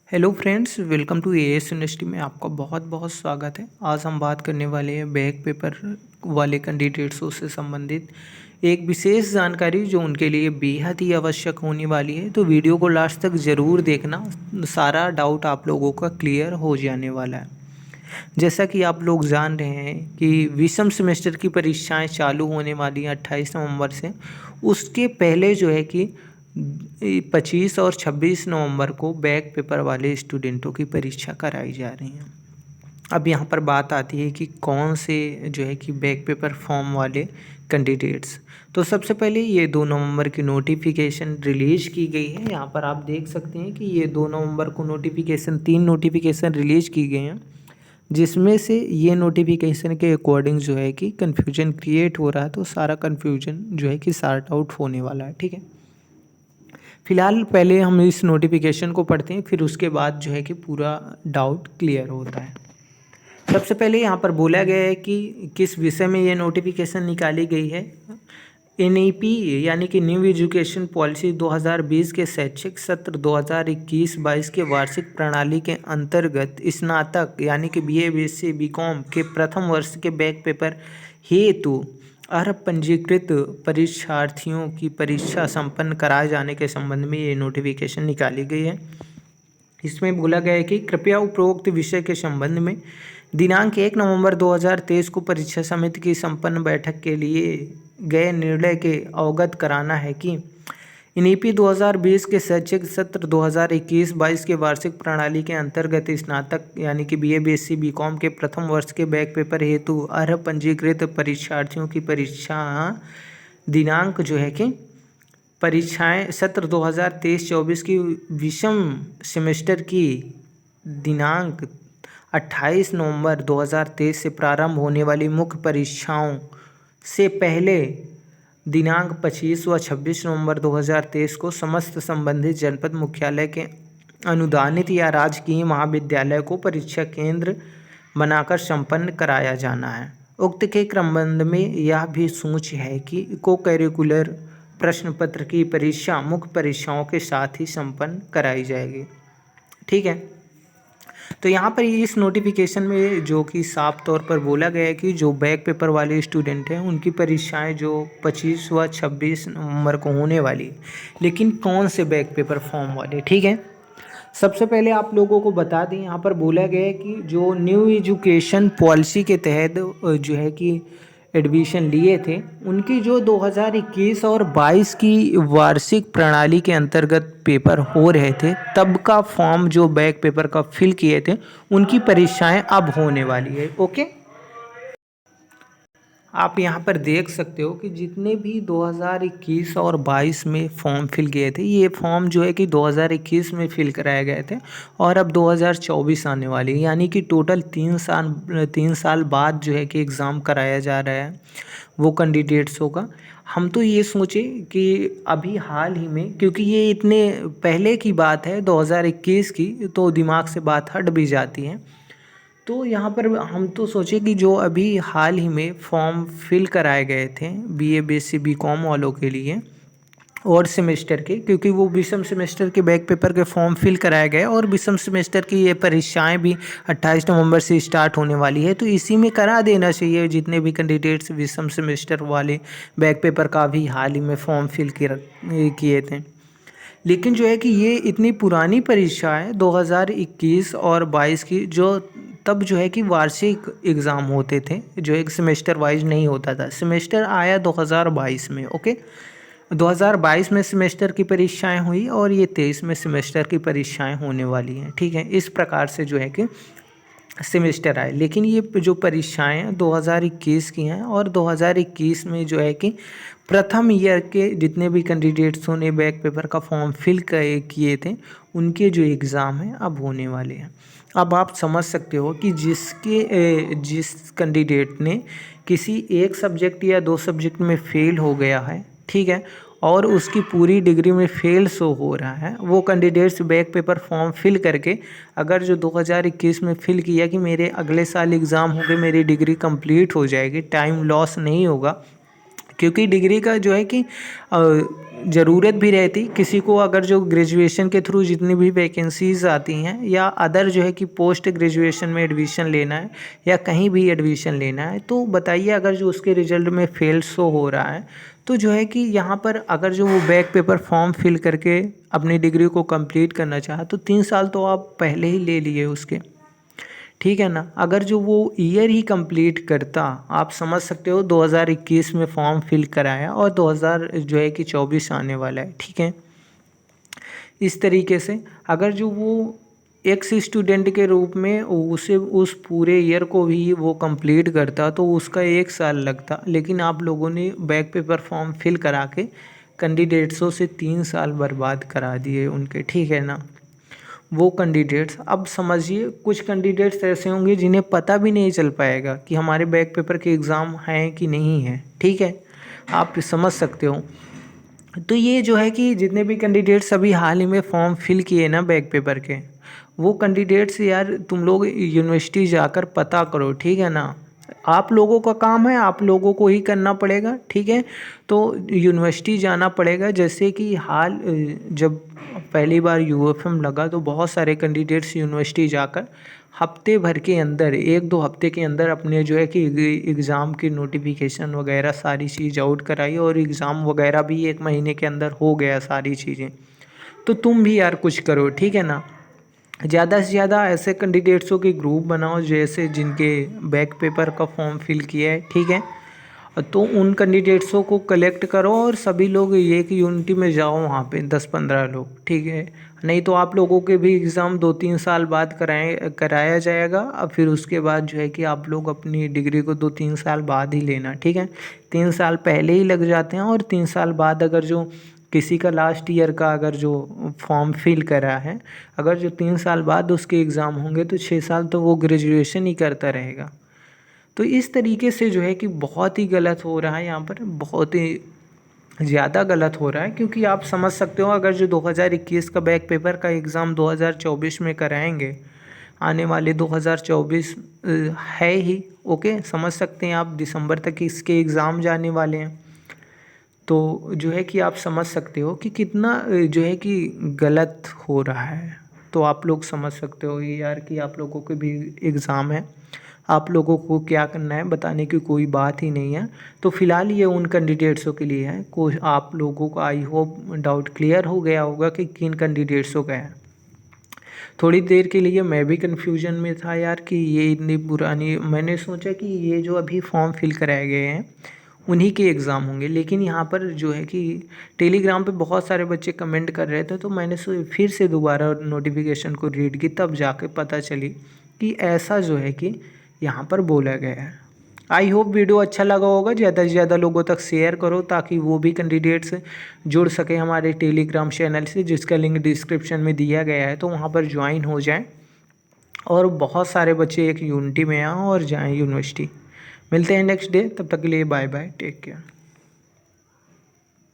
Hello friends, welcome to AS university में आपका बहुत बहुत स्वागत है। आज हम बात करने वाले हैं बैक पेपर वाले कैंडिडेट्सों से संबंधित एक विशेष जानकारी जो उनके लिए बेहद ही आवश्यक होने वाली है। तो वीडियो को लास्ट तक ज़रूर देखना, सारा डाउट आप लोगों का क्लियर हो जाने वाला है। जैसा कि आप लोग जान रहे हैं कि विषम सेमेस्टर की परीक्षाएं चालू होने वाली हैं 28 नवंबर से। उसके पहले जो है कि 25 और 26 नवंबर को बैक पेपर वाले स्टूडेंटों की परीक्षा कराई जा रही हैं। अब यहाँ पर बात आती है कि कौन से जो है कि बैक पेपर फॉर्म वाले कैंडिडेट्स। तो सबसे पहले ये 2 नवंबर की नोटिफिकेशन रिलीज़ की गई है। यहाँ पर आप देख सकते हैं कि ये 2 नवंबर को नोटिफिकेशन 3 नोटिफिकेशन रिलीज़ की गई हैं, जिसमें से ये नोटिफिकेशन के अकॉर्डिंग जो है कि कन्फ्यूजन क्रिएट हो रहा है। तो सारा कन्फ्यूजन जो है कि सॉर्ट आउट होने वाला है। ठीक है, फिलहाल पहले हम इस नोटिफिकेशन को पढ़ते हैं, फिर उसके बाद जो है कि पूरा डाउट क्लियर होता है। सबसे पहले यहाँ पर बोला गया है कि किस विषय में ये नोटिफिकेशन निकाली गई है। एनईपी यानी कि न्यू एजुकेशन पॉलिसी 2020 के शैक्षिक सत्र 2021-22 के वार्षिक प्रणाली के अंतर्गत स्नातक यानी कि बीए, बीएससी, बीकॉम के प्रथम वर्ष के बैक पेपर हेतु अर्ह पंजीकृत परीक्षार्थियों की परीक्षा संपन्न कराए जाने के संबंध में ये नोटिफिकेशन निकाली गई है। इसमें बोला गया है कि कृपया उपरोक्त विषय के संबंध में दिनांक 1 नवंबर 2023 को परीक्षा समिति की संपन्न बैठक के लिए गए निर्णय के अवगत कराना है कि एनईपी 2020 के शैक्षिक सत्र 2021-22 के वार्षिक प्रणाली के अंतर्गत स्नातक यानी कि बीए, बीएससी, बीकॉम के प्रथम वर्ष के बैक पेपर हेतु अर्ह पंजीकृत परीक्षार्थियों की परीक्षा दिनांक जो है कि परीक्षाएं सत्र 2023-24 की विषम सेमेस्टर की दिनांक 28 नवंबर 2023 से प्रारंभ होने वाली मुख्य परीक्षाओं से पहले दिनांक 25 व 26 नवंबर 2023 को समस्त संबंधित जनपद मुख्यालय के अनुदानित या राजकीय महाविद्यालय को परीक्षा केंद्र बनाकर संपन्न कराया जाना है। उक्त के क्रमबंध में यह भी सूची है कि को करिकुलर प्रश्न पत्र की परीक्षा मुख्य परीक्षाओं के साथ ही संपन्न कराई जाएगी। ठीक है, तो यहाँ पर इस नोटिफिकेशन में जो कि साफ तौर पर बोला गया है कि जो बैक पेपर वाले स्टूडेंट हैं उनकी परीक्षाएं जो 25 व 26 नवंबर को होने वाली है। लेकिन कौन से बैक पेपर फॉर्म वाले? ठीक है, सबसे पहले आप लोगों को बता दें, यहाँ पर बोला गया है कि जो न्यू एजुकेशन पॉलिसी के तहत जो है कि एडमिशन लिए थे उनकी जो 2021 और 22 की वार्षिक प्रणाली के अंतर्गत पेपर हो रहे थे, तब का फॉर्म जो बैक पेपर का फिल किए थे उनकी परीक्षाएं अब होने वाली है। ओके, आप यहाँ पर देख सकते हो कि जितने भी 2021 और 22 में फॉर्म फिल किए थे, ये फॉर्म जो है कि 2021 में फिल कराए गए थे और अब 2024 आने वाली है, यानी कि टोटल 3 साल बाद जो है कि एग्ज़ाम कराया जा रहा है वो कैंडिडेट्सों का। हम तो ये सोचे कि अभी हाल ही में, क्योंकि ये इतने पहले की बात है 2021 की, तो दिमाग से बात हट भी जाती है। तो यहाँ पर हम तो सोचे कि जो अभी हाल ही में फॉर्म फिल कराए गए थे बीए, बीएससी, बीकॉम वालों के लिए और सेमेस्टर के, क्योंकि वो विषम सेमेस्टर के बैक पेपर के फॉर्म फिल कराए गए और विषम सेमेस्टर की ये परीक्षाएं भी 28 नवंबर से स्टार्ट होने वाली है, तो इसी में करा देना चाहिए जितने भी कैंडिडेट्स विषम सेमेस्टर वाले बैक पेपर का भी हाल ही में फॉर्म फिल किए थे। लेकिन जो है कि ये इतनी पुरानी परीक्षा है 2021 और 22 की, जो तब जो है कि वार्षिक एग्ज़ाम होते थे, जो एक सेमेस्टर वाइज नहीं होता था। सेमेस्टर आया 2022 में। ओके, 2022 में सेमेस्टर की परीक्षाएं हुई और ये 23 में सेमेस्टर की परीक्षाएं होने वाली हैं। ठीक है, इस प्रकार से जो है कि सेमेस्टर आए। लेकिन ये जो परीक्षाएं 2021 की हैं और 2021 में जो है कि प्रथम ईयर के जितने भी कैंडिडेट्सों ने बैक पेपर का फॉर्म फिल किए थे उनके जो एग्ज़ाम हैं अब होने वाले हैं। अब आप समझ सकते हो कि जिस कैंडिडेट ने किसी एक सब्जेक्ट या 2 सब्जेक्ट में फेल हो गया है, ठीक है, और उसकी पूरी डिग्री में फेल शो हो रहा है, वो candidates back paper form fill करके अगर जो 2021 में फिल किया कि मेरे अगले साल एग्ज़ाम होंगे, मेरी डिग्री कंप्लीट हो जाएगी, टाइम लॉस नहीं होगा, क्योंकि डिग्री का जो है कि ज़रूरत भी रहती किसी को, अगर जो ग्रेजुएशन के थ्रू जितनी भी वैकेंसीज़ आती हैं या अदर जो है कि पोस्ट ग्रेजुएशन में एडमिशन लेना है या कहीं भी एडमिशन लेना है, तो बताइए अगर जो उसके रिजल्ट में फेल शो हो रहा है तो जो है कि यहाँ पर अगर जो वो बैक पेपर फॉर्म फिल करके अपनी डिग्री को कंप्लीट करना चाहा तो 3 साल तो आप पहले ही ले लिए उसके, ठीक है ना। अगर जो वो ईयर ही कंप्लीट करता, आप समझ सकते हो 2021 में फॉर्म फिल कराया और 2000 जो है कि 24 आने वाला है, ठीक है। इस तरीके से अगर जो वो एक्स स्टूडेंट के रूप में उसे उस पूरे ईयर को भी वो कंप्लीट करता तो उसका 1 साल लगता, लेकिन आप लोगों ने बैक पेपर फॉर्म फिल करा के कैंडिडेट्सों से 3 साल बर्बाद करा दिए उनके, ठीक है ना। वो कैंडिडेट्स, अब समझिए कुछ कैंडिडेट्स ऐसे होंगे जिन्हें पता भी नहीं चल पाएगा कि हमारे बैक पेपर के एग्ज़ाम हैं कि नहीं है, ठीक है, आप समझ सकते हो। तो ये जो है कि जितने भी कैंडिडेट्स अभी हाल ही में फॉर्म फिल किए ना बैक पेपर के, वो कैंडिडेट्स यार तुम लोग यूनिवर्सिटी जाकर पता करो, ठीक है ना। आप लोगों का काम है, आप लोगों को ही करना पड़ेगा, ठीक है। तो यूनिवर्सिटी जाना पड़ेगा, जैसे कि जब पहली बार यूएफएम लगा तो बहुत सारे कैंडिडेट्स यूनिवर्सिटी जाकर हफ्ते भर के अंदर, 1-2 हफ्ते के अंदर अपने जो है कि एग्ज़ाम की नोटिफिकेशन वगैरह सारी चीज़ आउट कराई और एग्ज़ाम वगैरह भी 1 महीने के अंदर हो गया सारी चीज़ें। तो तुम भी यार कुछ करो, ठीक है ना। ज़्यादा से ज़्यादा ऐसे कैंडिडेट्सों के ग्रुप बनाओ जैसे जिनके बैक पेपर का फॉर्म फिल किया है, ठीक है। तो उन कैंडिडेट्सों को कलेक्ट करो और सभी लोग एक यूनिटी में जाओ वहाँ पे 10-15 लोग, ठीक है। नहीं तो आप लोगों के भी एग्ज़ाम 2-3 साल बाद कराया जाएगा। अब फिर उसके बाद जो है कि आप लोग अपनी डिग्री को 2-3 साल बाद ही लेना, ठीक है। 3 साल पहले ही लग जाते हैं और 3 साल बाद अगर जो किसी का लास्ट ईयर का अगर जो फॉर्म फिल करा है, अगर जो 3 साल बाद उसके एग्ज़ाम होंगे तो 6 साल तो वो ग्रेजुएशन ही करता रहेगा। तो इस तरीके से जो है कि बहुत ही गलत हो रहा है यहाँ पर, बहुत ही ज़्यादा गलत हो रहा है। क्योंकि आप समझ सकते हो अगर जो 2021 का बैक पेपर का एग्ज़ाम 2024 में कराएंगे, आने वाले 2024 है ही, ओके, समझ सकते हैं आप, दिसंबर तक इसके एग्ज़ाम जाने वाले हैं। तो जो है कि आप समझ सकते हो कि कितना जो है कि गलत हो रहा है। तो आप लोग समझ सकते हो ये यार कि आप लोगों के भी एग्ज़ाम है, आप लोगों को क्या करना है बताने की कोई बात ही नहीं है। तो फ़िलहाल ये उन कैंडिडेट्सों के लिए है, कोई आप लोगों को आई होप डाउट क्लियर हो गया होगा कि किन कैंडिडेट्सों का है। थोड़ी देर के लिए मैं भी कन्फ्यूजन में था यार कि ये इतनी पुरानी, मैंने सोचा कि ये जो अभी फॉर्म फिल कराए गए हैं उन्हीं के एग्ज़ाम होंगे, लेकिन यहाँ पर जो है कि टेलीग्राम पे बहुत सारे बच्चे कमेंट कर रहे थे तो मैंने फिर से दोबारा नोटिफिकेशन को रीड की, तब जाके पता चली कि ऐसा जो है कि यहाँ पर बोला गया है। आई होप वीडियो अच्छा लगा होगा, ज़्यादा से ज़्यादा लोगों तक शेयर करो ताकि वो भी कैंडिडेट्स जुड़ सके हमारे टेलीग्राम चैनल से, जिसका लिंक डिस्क्रिप्शन में दिया गया है। तो वहाँ पर ज्वाइन हो जाएं और बहुत सारे बच्चे एक यूनिटी में आएँ और जाएं यूनिवर्सिटी। मिलते हैं नेक्स्ट डे, तब तक के लिए बाय बाय, टेक केयर।